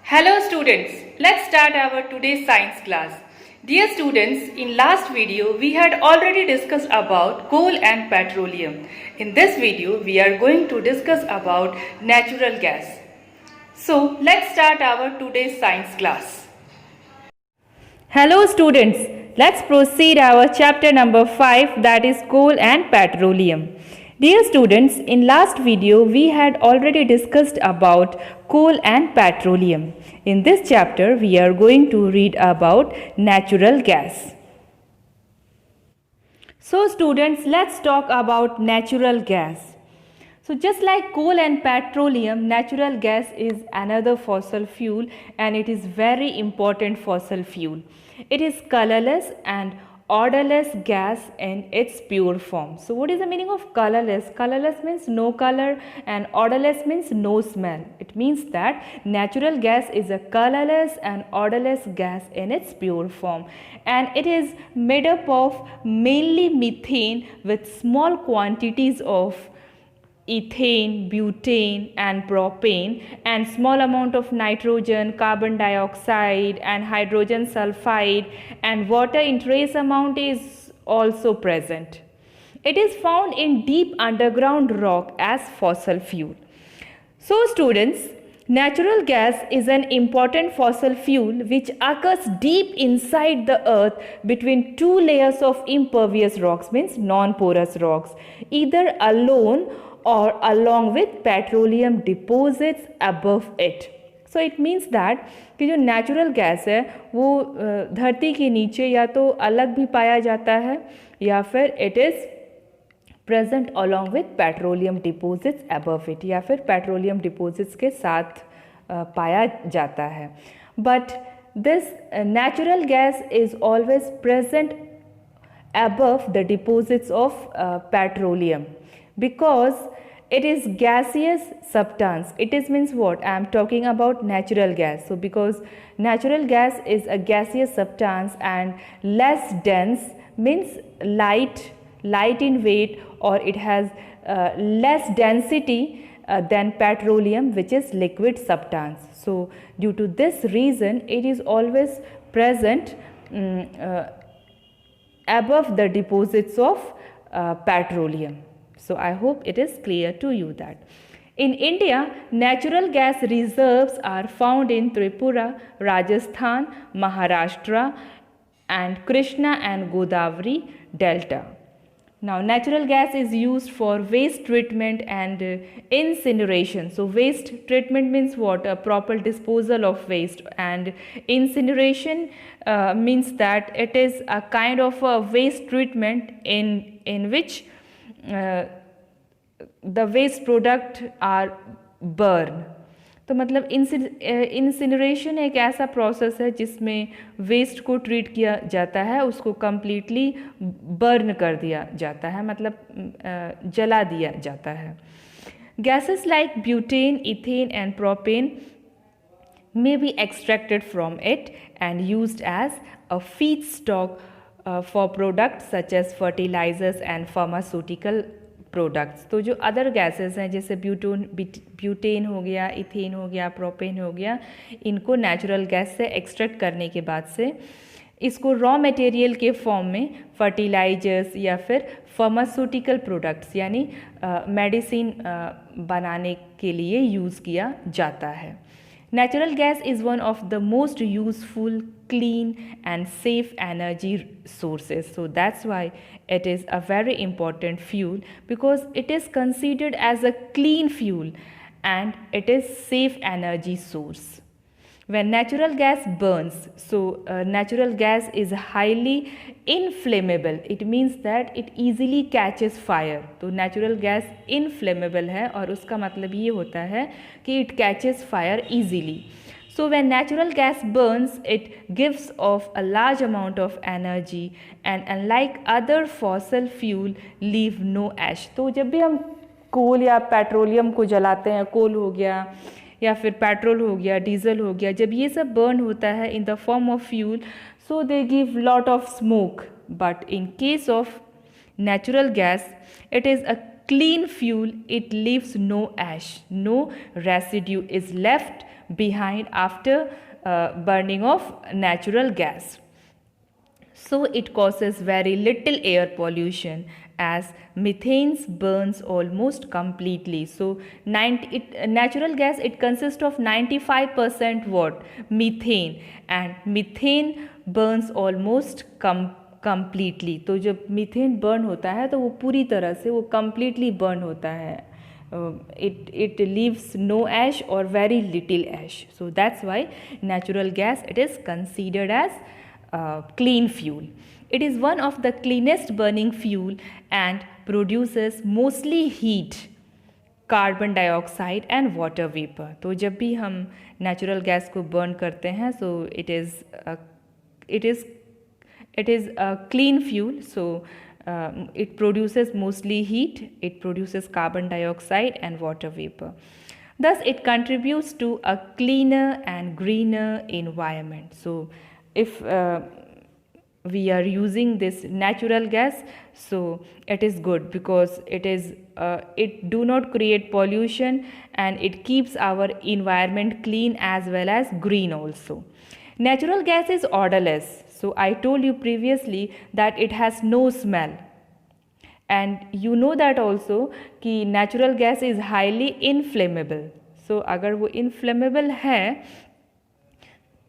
Hello students, let's start our today's science class. Dear students, in last video we had already discussed about coal and petroleum. In this video we are going to discuss about natural gas. So let's start our today's science class. Hello students, let's proceed our chapter number 5, that is coal and petroleum. Dear students, in last video we had already discussed about coal and petroleum. In this chapter we are going to read about natural gas. So students, let's talk about natural gas. So just like coal and petroleum, natural gas is another fossil fuel and it is very important fossil fuel. It is colorless and odorless gas in its pure form. So what is the meaning of colorless? Colorless means no color and odorless means no smell. It means that natural gas is a colorless and odorless gas in its pure form, and it is made up of mainly methane with small quantities of ethane, butane and propane, and small amount of nitrogen, carbon dioxide and hydrogen sulfide, and water in trace amount is also present. It is found in deep underground rock as fossil fuel. So students, natural gas is an important fossil fuel which occurs deep inside the earth between two layers of impervious rocks, means non-porous rocks, either alone or along with petroleum deposits above it. So it means that कि जो natural gas है वो धरती के नीचे या तो अलग भी पाया जाता है या फिर it is present along with petroleum deposits above it, या फिर पेट्रोलियम डिपोजिट्स के साथ पाया जाता है. But this natural gas is always present above the deposits of petroleum because it is gaseous substance. It is means what? I am talking about natural gas. So because natural gas is a gaseous substance and less dense, means light in weight, or it has less density than petroleum, which is liquid substance. So due to this reason it is always present above the deposits of petroleum. So I hope it is clear to you that. In India, natural gas reserves are found in Tripura, Rajasthan, Maharashtra and Krishna and Godavari Delta. Now natural gas is used for waste treatment and incineration. So waste treatment means what? A proper disposal of waste, and incineration means that it is a kind of a waste treatment in which the waste product are burn. तो मतलब incineration एक ऐसा process है जिसमें waste को treat किया जाता है, उसको कम्प्लीटली बर्न कर दिया जाता है, मतलब जला दिया जाता है. Gases like butane, ethane and propane may be extracted from it and used as a feedstock for products such as fertilizers and pharmaceutical products. तो जो अदर गैसेस हैं जैसे ब्यूटेन हो गया, इथेन हो गया, प्रोपेन हो गया, इनको नेचुरल गैस से एक्सट्रैक्ट करने के बाद से इसको रॉ मटेरियल के फॉर्म में फर्टिलाइजर्स या फिर फार्मास्यूटिकल प्रोडक्ट्स यानी मेडिसिन बनाने के लिए यूज़ किया जाता है. Natural gas is one of the most useful, clean and safe energy sources. So that's why it is a very important fuel, because it is considered as a clean fuel and it is safe energy source. When natural gas burns, so natural gas is highly inflammable. It means that it easily catches fire. तो natural gas inflammable है और उसका मतलब ये होता है कि it catches fire easily. So when natural gas burns, it gives off a large amount of energy and unlike other fossil fuel leave no ash. तो जब भी हम कोल या पेट्रोलियम को जलाते हैं, कोल हो गया या फिर पेट्रोल हो गया, डीजल हो गया, जब ये सब बर्न होता है in the form of fuel, so they give lot of smoke. But in case of natural gas, it is a clean fuel, it leaves no ash, no residue is left behind after burning of natural gas. So it causes very little air pollution as methane burns almost completely. So natural gas, it consists of 95% what? Methane, and methane burns almost completely. तो जब methane burn होता है तो वो पूरी तरह से वो completely बर्न होता है. It leaves no ash or very little ash. So that's why natural gas, it is considered as clean fuel. It is one of the cleanest burning fuel and produces mostly heat, carbon dioxide and water vapour. तो जब भी हम natural gas को burn करते हैं so it is a clean fuel. So it produces mostly heat, it produces carbon dioxide and water vapor. Thus it contributes to a cleaner and greener environment. So if we are using this natural gas, so it is good because it do not create pollution and it keeps our environment clean as well as green also. Natural gas is odorless. So I told you previously that it has no smell, and you know that also कि natural gas is highly inflammable. So अगर वो inflammable है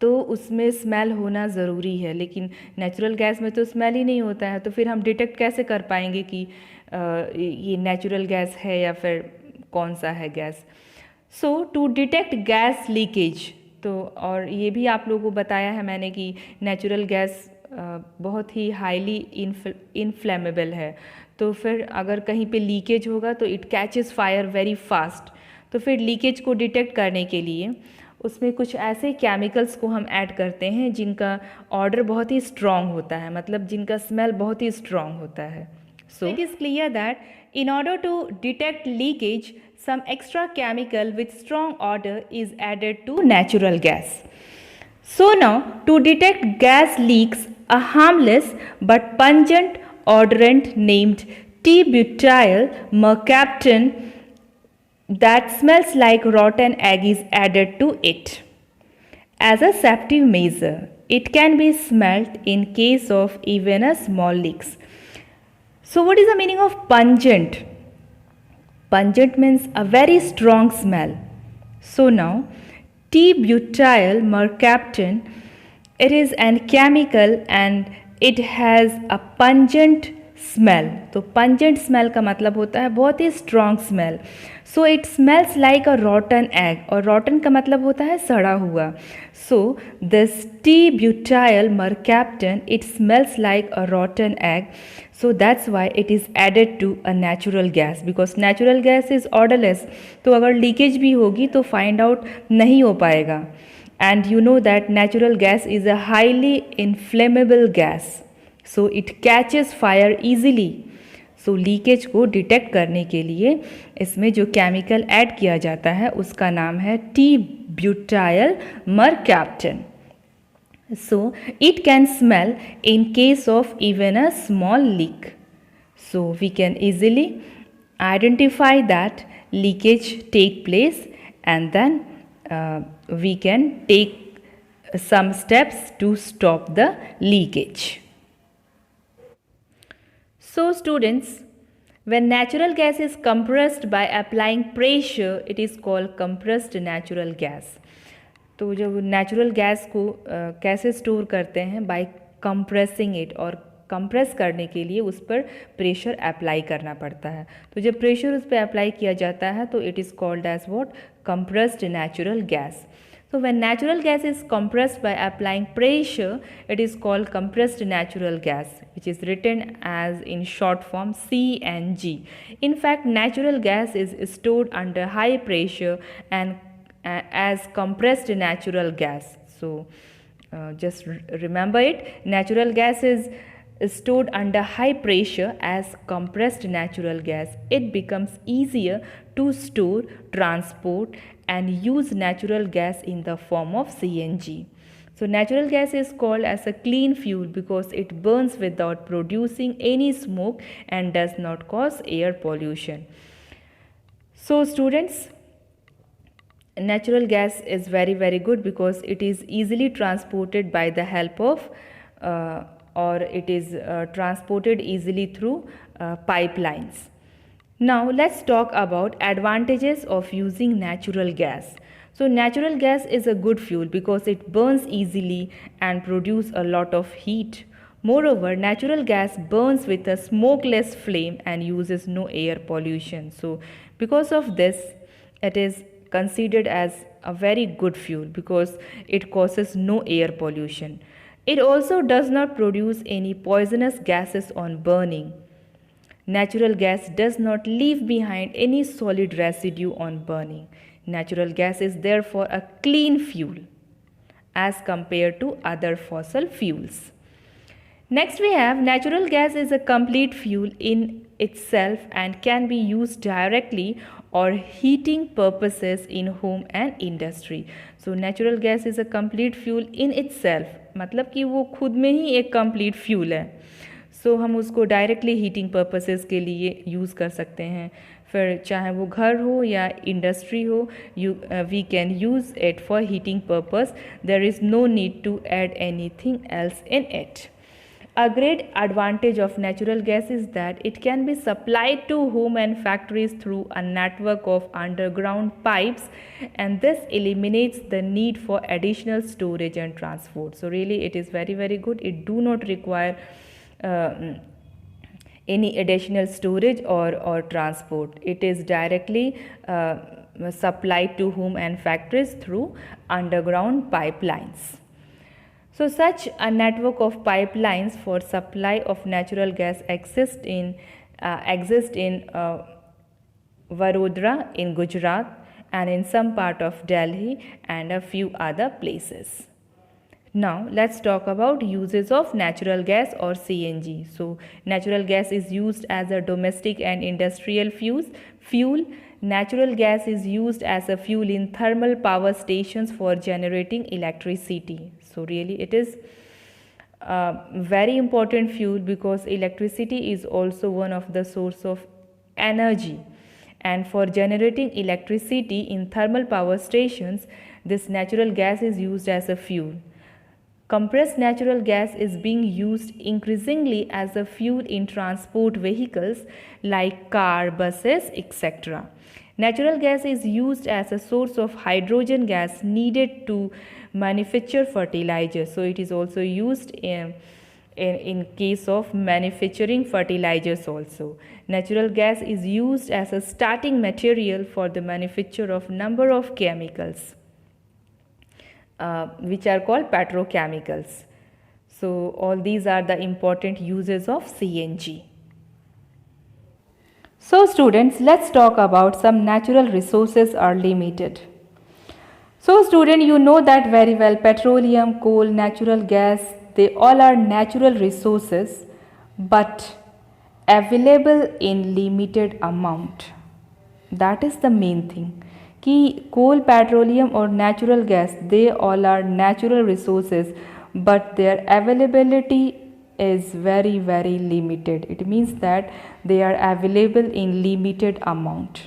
तो उसमें smell होना ज़रूरी है, लेकिन नेचुरल गैस में तो स्मेल ही नहीं होता है. तो फिर हम डिटेक्ट कैसे कर पाएंगे कि ये नेचुरल गैस है या फिर कौन सा है gas. So to detect gas leakage, तो और ये भी आप लोगों को बताया है मैंने कि नेचुरल गैस बहुत ही हाईली इनफ्लेमेबल है. तो फिर अगर कहीं पे लीकेज होगा तो it catches fire very fast. तो फिर लीकेज को डिटेक्ट करने के लिए उसमें कुछ ऐसे केमिकल्स को हम ऐड करते हैं जिनका ऑर्डर बहुत ही स्ट्रॉन्ग होता है, मतलब जिनका स्मेल बहुत ही स्ट्रॉन्ग होता है. So it is clear that in order to detect leakage, some extra chemical with strong odor is added to natural gas. So now, to detect gas leaks, a harmless but pungent odorant named T-butyl mercaptan that smells like rotten egg is added to it. As a safety measure, it can be smelled in case of even a small leaks. So what is the meaning of pungent? Pungent means a very strong smell. So now T-butyl mercaptan, it is an chemical and it has a pungent smell. तो pungent smell का मतलब होता है बहुत ही strong smell. So it smells like a rotten egg, और rotten का मतलब होता है सड़ा हुआ. So this T-butyl mercaptan, it smells like a rotten egg. So that's why it is added to a natural gas, because natural gas is odorless. तो अगर leakage भी होगी तो फाइंड आउट नहीं हो पाएगा. And you know that natural gas is a highly inflammable gas. So it catches fire easily. So leakage को detect करने के लिए इसमें जो केमिकल ऐड किया जाता है उसका नाम है T-butyl mercaptan. So it can smell in case of even a small leak. So we can easily identify that leakage take place, and then we can take some steps to stop the leakage. So students, when natural gas is compressed by applying pressure, it is called compressed natural gas. तो जब natural gas को कैसे store करते हैं, bye compressing it, और compress करने के लिए उस पर प्रेशर अप्लाई करना पड़ता है. तो जब प्रेशर उस पर अप्लाई किया जाता है तो it is called as what? Compressed natural gas. So when natural gas is compressed by applying pressure, it is called compressed natural gas, which is written as in short form CNG. In fact, natural gas is stored under high pressure and as compressed natural gas. So just remember it, natural gas is stored under high pressure as compressed natural gas. It becomes easier to store, transport and use natural gas in the form of CNG. So natural gas is called as a clean fuel because it burns without producing any smoke and does not cause air pollution. So students, natural gas is very good because it is easily transported by the help of or it is transported easily through pipelines. Now let's talk about advantages of using natural gas. So natural gas is a good fuel because it burns easily and produces a lot of heat. Moreover, natural gas burns with a smokeless flame and uses no air pollution. So because of this, it is considered as a very good fuel because it causes no air pollution. It also does not produce any poisonous gases on burning. Natural gas does not leave behind any solid residue on burning. Natural gas is therefore a clean fuel as compared to other fossil fuels. Next we have natural gas is a complete fuel in itself and can be used directly or heating purposes in home and industry. So natural gas is a complete fuel in itself, मतलब कि वो खुद में ही एक complete fuel है. सो हम उसको directly heating purposes के लिए यूज़ कर सकते हैं. फिर चाहे वो घर हो या इंडस्ट्री हो, we can use it for heating purpose. There is no need to add anything else in it. A great advantage of natural gas is that it can be supplied to home and factories through a network of underground pipes, and this eliminates the need for additional storage and transport. So really it is very good. It do not require any additional storage or transport. It is directly supplied to home and factories through underground pipelines. So such a network of pipelines for supply of natural gas exist in Vadodara in Gujarat and in some part of Delhi and a few other places. Now let's talk about uses of natural gas or CNG. So natural gas is used as a domestic and industrial fuel. Natural gas is used as a fuel in thermal power stations for generating electricity. So really it is a very important fuel because electricity is also one of the source of energy, and for generating electricity in thermal power stations, this natural gas is used as a fuel. Compressed natural gas is being used increasingly as a fuel in transport vehicles like car, buses, etc. Natural gas is used as a source of hydrogen gas needed to manufacture fertilizers. So it is also used in case of manufacturing fertilizers also. Natural gas is used as a starting material for the manufacture of number of chemicals. Which are called petrochemicals. So all these are the important uses of CNG. So students, let's talk about some natural resources are limited. So student, you know that very well, petroleum, coal, natural gas, they all are natural resources but available in limited amount. That is the main thing. कि coal, petroleum और natural gas, they all are natural resources but their availability is very limited. It means that they are available in limited amount.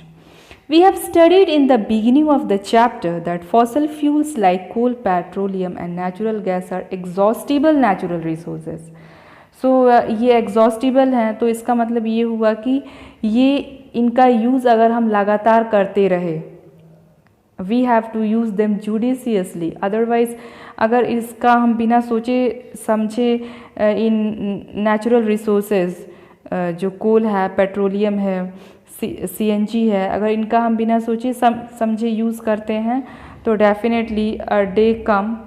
We have studied in the beginning of the chapter that fossil fuels like coal, petroleum and natural gas are exhaustible natural resources. So ये exhaustible हैं, तो इसका मतलब ये हुआ कि ये इनका यूज़ अगर हम लगातार करते रहे, we have to use them judiciously. Otherwise अगर इसका हम बिना सोचे समझे इन नेचुरल रिसोर्सेज जो कोल है, पेट्रोलियम है, CNG है, अगर इनका हम बिना सोचे समझे यूज़ करते हैं तो definitely a day come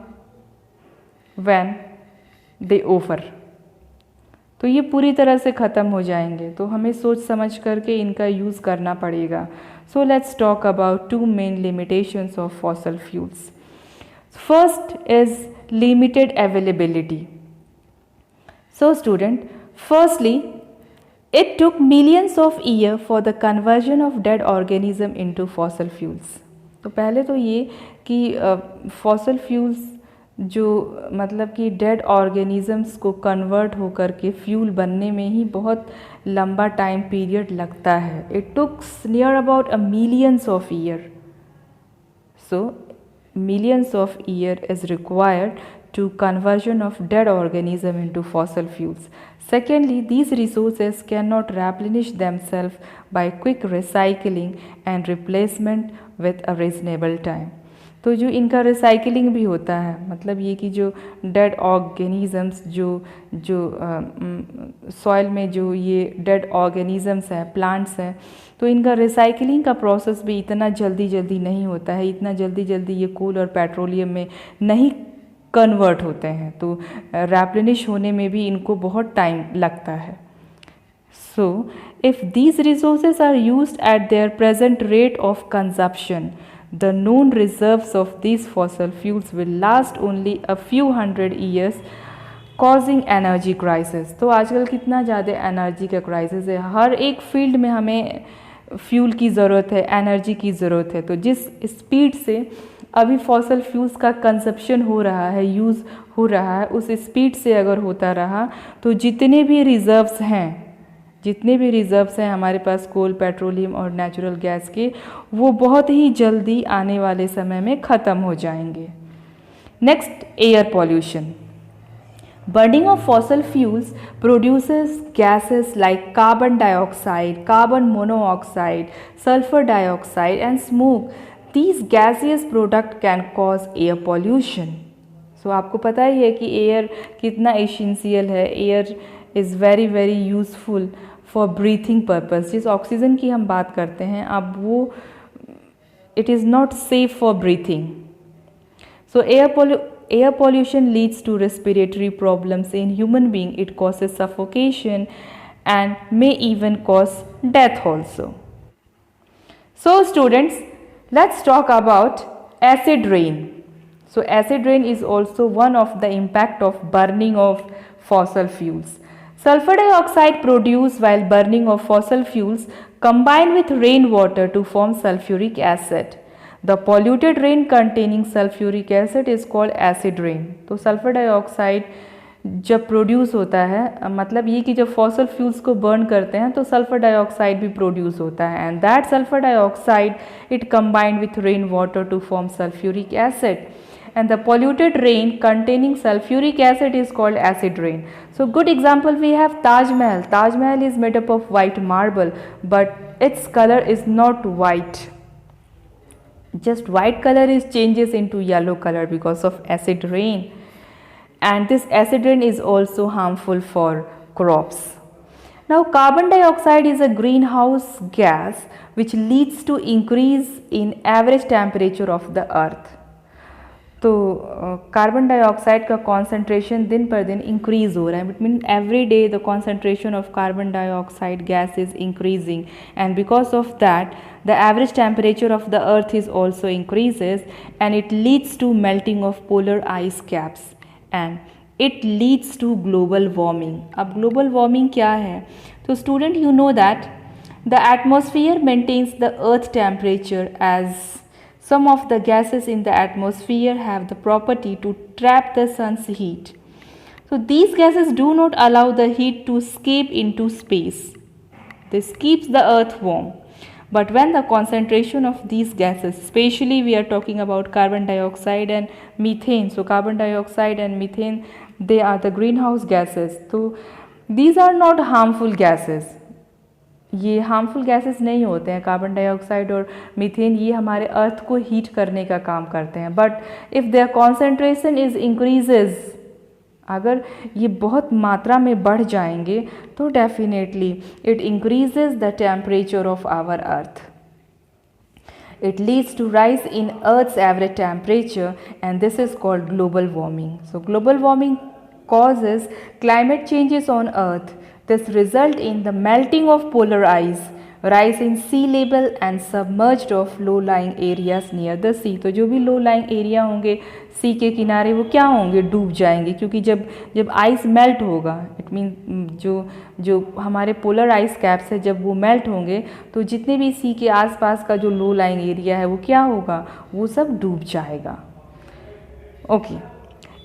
when they over, तो ये पूरी तरह से ख़त्म हो जाएंगे. तो हमें सोच समझ करके इनका यूज़ करना पड़ेगा. So let's talk about two main limitations of fossil fuels. First is limited availability. So student, firstly, it took millions of years for the conversion of dead organism into fossil fuels. तो पहले तो ये कि fossil fuels जो मतलब कि dead organisms को convert होकर के फ्यूल बनने में ही बहुत लंबा टाइम पीरियड लगता है. It takes near about a millions of year. So millions of year is required to conversion of dead organism into fossil fuels. Secondly, these resources cannot replenish themselves by quick recycling and replacement with a reasonable time. तो जो इनका recycling भी होता है, मतलब ये कि जो डेड ऑर्गेनिजम्स जो सॉइल में जो ये डेड ऑर्गेनिजम्स हैं, प्लांट्स हैं, तो इनका रिसाइकलिंग का प्रोसेस भी इतना जल्दी नहीं होता है. इतना जल्दी ये कोल और पेट्रोलियम में नहीं कन्वर्ट होते हैं, तो रेप्लेनिश होने में भी इनको बहुत टाइम लगता है. So if these resources are used at their present rate of consumption, the known reserves of these fossil fuels will last only a few hundred years, causing energy crisis. तो आजकल कितना ज़्यादा एनर्जी का crisis है. हर एक field में हमें fuel की ज़रूरत है, एनर्जी की ज़रूरत है. तो जिस स्पीड से अभी फॉसल फ्यूल्स का कंजप्शन हो रहा है, यूज़ हो रहा है, उस स्पीड से अगर होता रहा तो जितने भी रिज़र्व्स हैं हमारे पास कोल, पेट्रोलियम और नेचुरल गैस के, वो बहुत ही जल्दी आने वाले समय में ख़त्म हो जाएंगे. Next, air pollution. Burning of fossil fuels produces gases like carbon dioxide, carbon monoxide, sulfur dioxide and smoke. These gaseous products can cause air pollution. So आपको पता ही है कि एयर कितना एसेंशियल है. Air is very useful for breathing purpose. जिस oxygen की हम बात करते हैं, अब वो it is not safe for breathing. So air pollution leads to respiratory problems in human being. It causes suffocation and may even cause death also. So students, let's talk about acid rain. So acid rain is also one of the impact of burning of fossil fuels. Sulfur dioxide produced while burning of fossil fuels combine with rainwater to form sulfuric acid. The polluted rain containing sulfuric acid is called acid rain. तो sulphur dioxide जब produce होता है, मतलब ये कि जब fossil fuels को burn करते हैं तो सल्फर डाइऑक्साइड भी प्रोड्यूस होता है. And that sulphur dioxide it combined with rain water to form sulphuric acid. And the polluted rain containing sulfuric acid is called acid rain. So good example we have Taj Mahal. Taj Mahal is made up of white marble, but its color is not white. Just white color is changes into yellow color because of acid rain. And this acid rain is also harmful for crops. Now carbon dioxide is a greenhouse gas which leads to increase in average temperature of the earth. तो carbon dioxide का concentration दिन पर दिन increase हो रहा है. It mean every day the concentration of carbon dioxide gas is increasing, and because of that the average temperature of the earth is also increases, and it leads to melting of polar ice caps, and it leads to global warming. अब global warming क्या है? तो student, you know that the atmosphere maintains the earth temperature as some of the gases in the atmosphere have the property to trap the sun's heat. So these gases do not allow the heat to escape into space. This keeps the earth warm. But when the concentration of these gases, especially we are talking about carbon dioxide and methane. So carbon dioxide and methane, they are the greenhouse gases. So these are not harmful gases. ये harmful gases नहीं होते हैं. Carbon dioxide और methane ये हमारे अर्थ को heat करने का काम करते हैं. But if their concentration is increases, अगर ये बहुत मात्रा में बढ़ जाएंगे तो definitely it increases the temperature of our earth. It leads to rise in Earth's average temperature, and this is called global warming. So global warming causes climate changes on Earth. This result in the melting of polar ice, rise in sea level and submerged of low-lying areas near the sea. तो जो भी low-lying area होंगे सी के किनारे, वो क्या होंगे? डूब जाएंगे, क्योंकि जब आइस मेल्ट होगा, इट मीन जो हमारे पोलर आइस कैप्स है, जब वो मेल्ट होंगे तो जितने भी सी के आसपास का जो low-lying एरिया है वो क्या होगा? वो सब डूब जाएगा. Okay.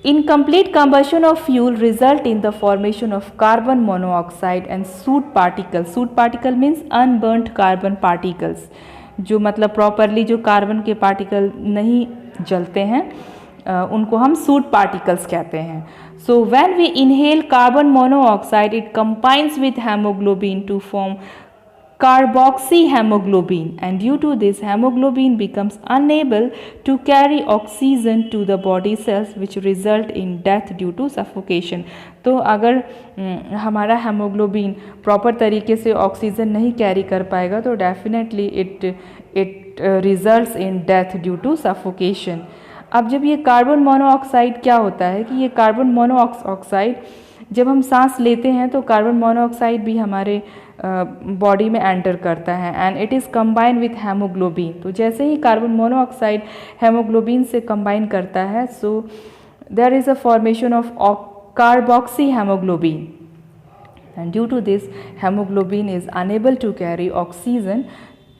Incomplete combustion of fuel result in the formation of carbon monoxide and soot particles. Soot particle means unburnt carbon particles, जो मतलब प्रॉपरली जो कार्बन के पार्टिकल नहीं जलते हैं उनको हम सूट पार्टिकल्स कहते हैं. So when we inhale carbon monoxide it combines with haemoglobin to form carboxyhemoglobin, and due to this hemoglobin becomes unable to carry oxygen to the body cells which result in death due to suffocation. तो अगर हमारा haemoglobin proper तरीके से oxygen नहीं carry कर पाएगा तो definitely it results in death due to suffocation. अब जब ये कार्बन मोनोऑक्साइड क्या होता है कि ये कार्बन मोनोऑक्साइड जब हम सांस लेते हैं तो कार्बन मोनोऑक्साइड भी हमारे बॉडी में एंटर करता है and it is combine with haemoglobin. तो जैसे ही कार्बन मोनोऑक्साइड हेमोग्लोबिन से कंबाइन करता है so there is a formation of carboxy haemoglobin, and due to this hemoglobin is unable to carry oxygen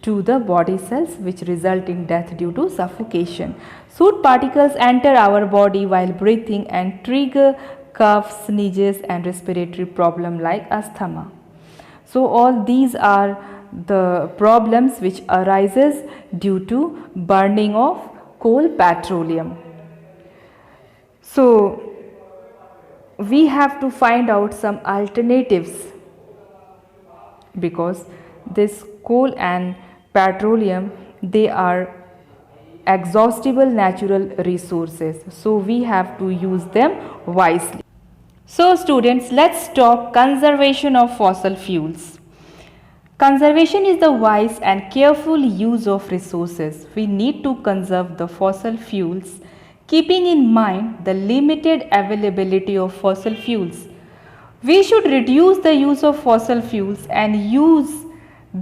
to the body cells which result in death due to suffocation. Soot particles enter our body while breathing and trigger cough, sneezes and respiratory problem like asthma. So all these are the problems which arises due to burning of coal petroleum. So we have to find out some alternatives because this coal and petroleum they are exhaustible natural resources, so we have to use them wisely. So students, let's talk conservation of fossil fuels. Conservation is the wise and careful use of resources. We need to conserve the fossil fuels, keeping in mind the limited availability of fossil fuels. We should reduce the use of fossil fuels and use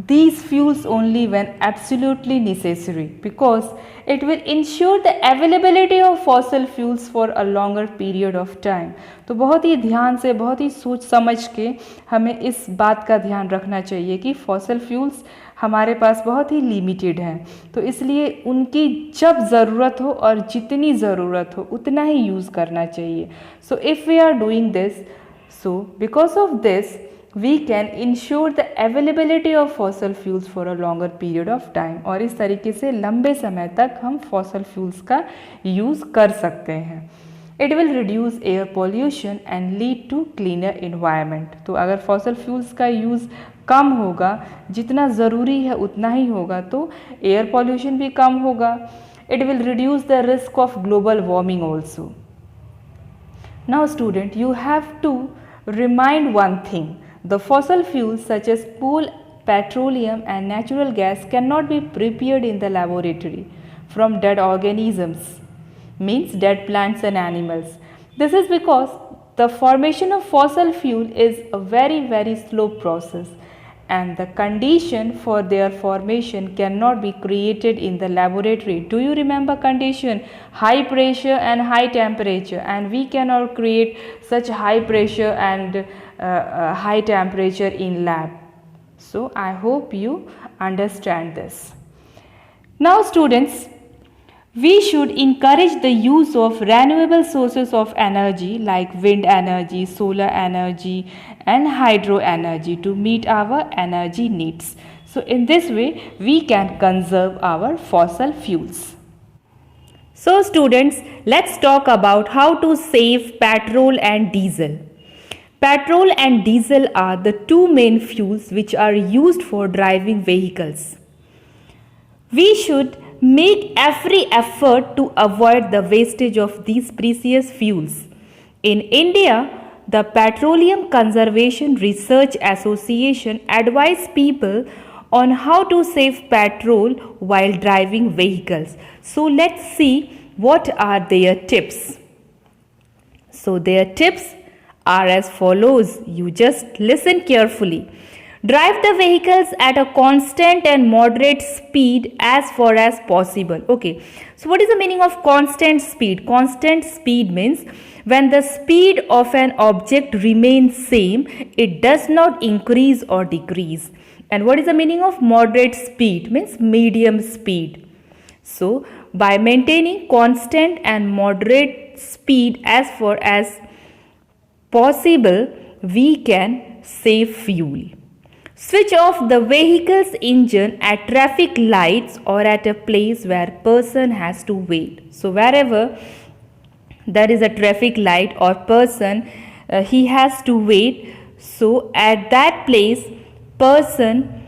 these fuels only when absolutely necessary because it will ensure the availability of fossil fuels for a longer period of time. तो बहुत ही ध्यान से बहुत ही सोच समझ के हमें इस बात का ध्यान रखना चाहिए कि फॉसल फ्यूल्स हमारे पास बहुत ही लिमिटेड हैं, तो इसलिए उनकी जब ज़रूरत हो और जितनी ज़रूरत हो उतना ही यूज़ करना चाहिए. So if we are doing this, so because of this we can ensure the availability of fossil fuels for a longer period of time. और इस तरीके से लंबे समय तक हम fossil fuels का यूज़ कर सकते हैं. It will reduce air pollution and lead to cleaner environment. तो अगर fossil fuels का यूज़ कम होगा, जितना ज़रूरी है उतना ही होगा, तो एयर पॉल्यूशन भी कम होगा. It will reduce the risk of global warming also. Now student, you have to remind one thing. The fossil fuels such as coal, petroleum and natural gas cannot be prepared in the laboratory from dead organisms, means dead plants and animals. This is because the formation of fossil fuel is a very slow process and the condition for their formation cannot be created in the laboratory. Do you remember condition? High pressure and high temperature, and we cannot create such high pressure and high temperature in lab. So I hope you understand this. Now students, we should encourage the use of renewable sources of energy like wind energy, solar energy and hydro energy to meet our energy needs. So in this way we can conserve our fossil fuels. So students, let's talk about how to save petrol and diesel. Petrol and diesel are the two main fuels which are used for driving vehicles. We should make every effort to avoid the wastage of these precious fuels. In India, the Petroleum Conservation Research Association advises people on how to save petrol while driving vehicles. So let's see what are their tips. So their tips are as follows. You just listen carefully. Drive the vehicles at a constant and moderate speed as far as possible. Okay, so what is the meaning of constant speed? Constant speed means when the speed of an object remains same, it does not increase or decrease. And what is the meaning of moderate speed? Means medium speed. So by maintaining constant and moderate speed as far as possible, we can save fuel. Switch off the vehicle's engine at traffic lights or at a place where person has to wait. So wherever there is a traffic light or person, he has to wait. So at that place, person,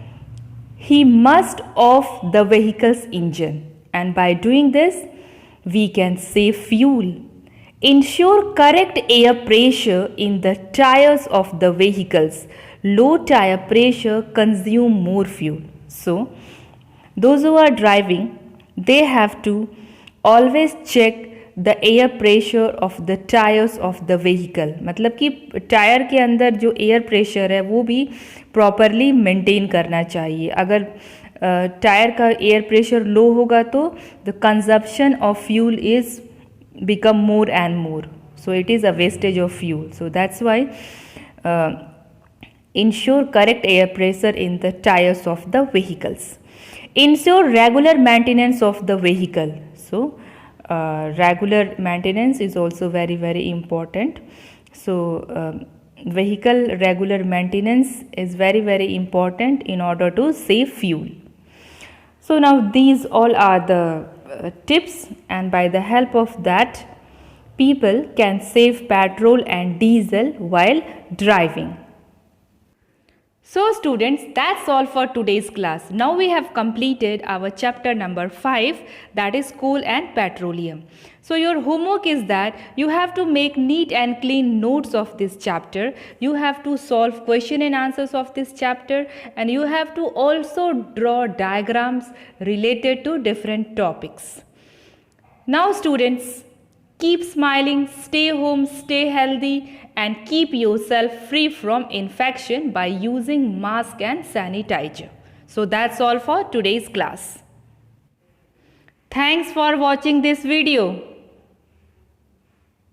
he must off the vehicle's engine, and by doing this we can save fuel. Ensure correct air pressure in the tires of the vehicles. Low tire pressure consume more fuel. So those who are driving, they have to always check the air pressure of the tires of the vehicle. मतलब कि tyre के अंदर जो air pressure है वो भी properly maintain करना चाहिए. अगर टायर का एयर प्रेशर लो होगा तो the consumption of fuel is become more and more, so it is a wastage of fuel. So that's why ensure correct air pressure in the tires of the vehicles. Ensure regular maintenance of the vehicle. So regular maintenance is also very important. So vehicle regular maintenance is very important in order to save fuel. So now these all are the tips, and by the help of that people can save petrol and diesel while driving. So students, that's all for today's class. Now we have completed our chapter number 5, that is coal and petroleum. So your homework is that you have to make neat and clean notes of this chapter. You have to solve question and answers of this chapter, and you have to also draw diagrams related to different topics. Now students, keep smiling, stay home, stay healthy, and keep yourself free from infection by using mask and sanitizer. So that's all for today's class. Thanks for watching this video.